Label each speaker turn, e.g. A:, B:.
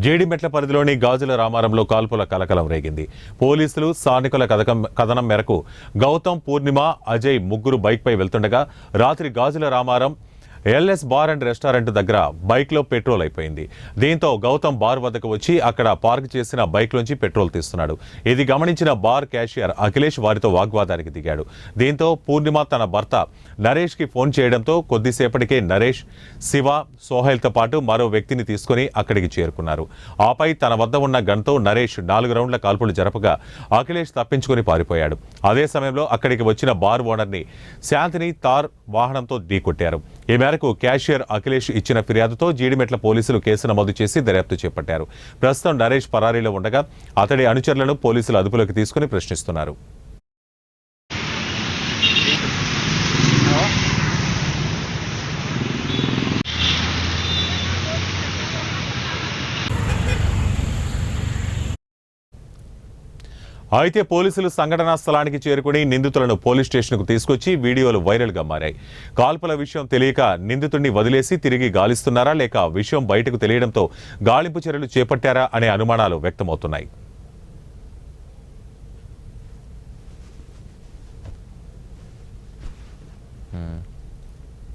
A: జీడిమెట్ల పరిధిలోని గాజుల రామారంలో కాల్పుల కలకలం రేగింది. పోలీసులు స్థానికుల కథనం మేరకు గౌతమ్, పూర్ణిమ, అజయ్ ముగ్గురు బైక్పై వెళ్తుండగా రాత్రి Gajula Ramaram L S bar and restaurant దగ్గర బైక్లో పెట్రోల్ అయిపోయింది. దీంతో గౌతమ్ బార్ వద్దకు వచ్చి అక్కడ పార్క్ చేసిన బైక్లోంచి పెట్రోల్ తీస్తున్నాడు. ఇది గమనించిన బార్ క్యాషియర్ అఖిలేష్ వారితో వాగ్వాదానికి దిగాడు. దీంతో పూర్ణిమ తన భర్త నరేష్కి ఫోన్ చేయడంతో కొద్దిసేపటికే నరేష్, శివ, సోహైల్తో పాటు మరో వ్యక్తిని తీసుకుని అక్కడికి చేరుకున్నారు. ఆపై తన వద్ద ఉన్న గన్తో నరేష్ 4 రౌండ్ల కాల్పులు జరపగా అఖిలేష్ తప్పించుకుని పారిపోయాడు. అదే సమయంలో అక్కడికి వచ్చిన బార్ ఓనర్ని శాంతిని తార్ వాహనంతో ఢీకొట్టారు. ఈ మేరకు క్యాషియర్ అఖిలేష్ ఇచ్చిన ఫిర్యాదుతో జీడిమెట్ల పోలీసులు కేసు నమోదు చేసి దర్యాప్తు చేపట్టారు. ప్రస్తుతం నరేష్ పరారీలో ఉండగా అతడి అనుచరులను పోలీసులు అదుపులోకి తీసుకుని ప్రశ్నిస్తున్నారు. అయితే పోలీసులు సంఘటనా స్థలానికి చేరుకుని నిందితులను పోలీస్ స్టేషన్కు తీసుకొచ్చి వీడియోలు వైరల్గా మారాయి. కాల్పుల విషయం తెలియక నిందితుడిని వదిలేసి తిరిగి గాలిస్తున్నారా లేక విషయం బయటకు తెలియడంతో గాలింపు చర్యలు చేపట్టారా అనే అనుమానాలు వ్యక్తమవుతున్నాయి.